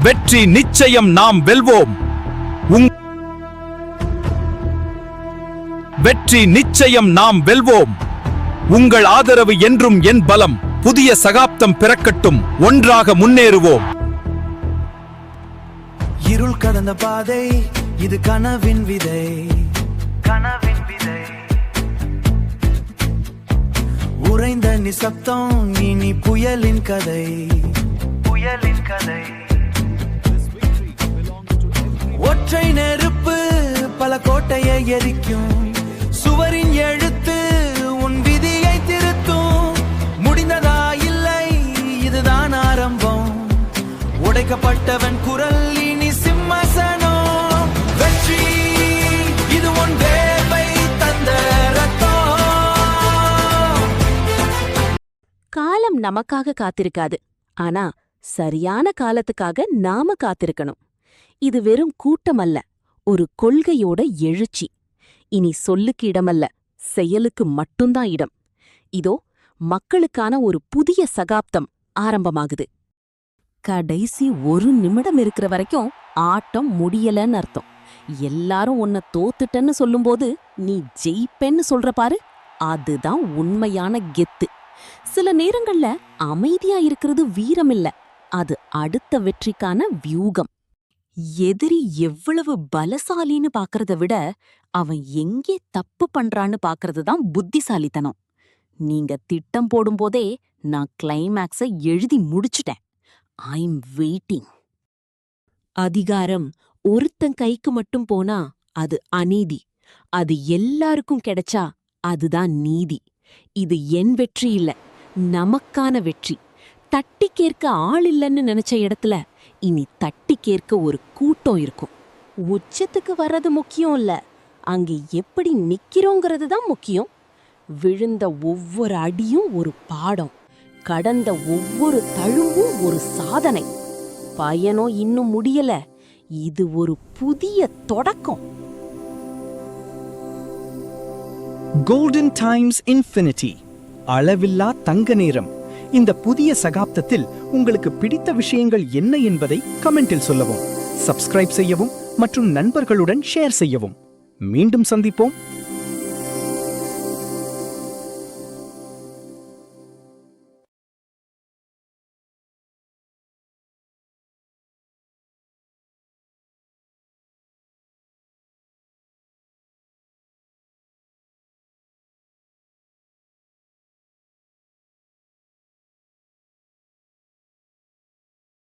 வெற்றி நிச்சயம், நாம் வெல்வோம். வெற்றி நிச்சயம், நாம் வெல்வோம். உங்கள் ஆதரவு என்றும் என் பலம். புதிய சகாப்தம் பிறக்கட்டும், ஒன்றாக முன்னேறுவோம். இருள் கடந்த பாதை, இது கனவின் விதை. கனவின் விதை உறைந்த நிசப்தம், இனி புயலின் கதை. புயலின் கதை ஒற்றை நெருப்பு பல கோட்டையை எரிக்கும். சுவரின் எழுத்து உன் விதியை திருத்தும். முடிந்ததா இல்லை, இதுதான் ஆரம்பம். உடைக்கப்பட்டவன் குரல் இனி சிம்மாசனம். வெற்றி இது உன் வேர்வை தந்த ரத்தம். காலம் நமக்காக காத்திருக்காது, ஆனா சரியான காலத்துக்காக நாம காத்திருக்கணும். இது வெறும் கூட்டமல்ல, ஒரு கொள்கையோட எழுச்சி. இனி சொல்லுக்கு இடமல்ல, செயலுக்கு மட்டும்தான் இடம். இதோ மக்களுக்கான ஒரு புதிய சகாப்தம் ஆரம்பமாகுது. கடைசி ஒரு நிமிடம் இருக்கிற வரைக்கும் ஆட்டம் முடியலன்னு அர்த்தம். எல்லாரும் உன்னை தோத்துட்டன்னு சொல்லும்போது நீ ஜெயிப்பேன்னு சொல்ற பாரு, அதுதான் உண்மையான கெத்து. சில நேரங்கள்ல அமைதியா இருக்கிறது வீரமில்ல, அது அடுத்த வெற்றிக்கான வியூகம். எதிரி எவ்வளவு பலசாலின்னு பாக்கறத விட அவன் எங்கே தப்பு பண்றான்னு பாக்கறது தான் புத்திசாலித்தனம். நீங்க திட்டம் போடும்போதே நான் கிளைமேக்ஸை எழுதி முடிச்சுட்டேன். I'm waiting. அதிகாரம் ஒருத்தன் கைக்கு மட்டும் போனா அது அநீதி. அது எல்லாருக்கும் கிடைச்சா அதுதான் நீதி. இது என் வெற்றி இல்ல, நமக்கான வெற்றி. தட்டி கேட்க ஆள் இல்லைன்னு நினைச்ச இடத்துல இனி தட்டி கேட்க ஒரு கூட்டம் இருக்கும். உச்சத்துக்கு வர்றது முக்கியம் இல்ல, அங்கே எப்படி நிக்கிறோங்கிறது தான் முக்கியம். விழுந்த ஒவ்வொரு அடியும் ஒரு பாடம், கடந்த ஒவ்வொரு தழும்பும் ஒரு சாதனை. பயணம் இன்னும் முடியல, இது ஒரு புதிய தொடக்கம். கோல்டன் டைம்ஸ் இன்ஃபினிட்டி, அளவில்லா தங்க நேரம். இந்த புதிய சகாப்தத்தில் உங்களுக்கு பிடித்த விஷயங்கள் என்ன என்பதை கமெண்டில் சொல்லவும், சப்ஸ்கிரைப் செய்யவும் மற்றும் நண்பர்களுடன் ஷேர் செய்யவும். மீண்டும் சந்திப்போம்.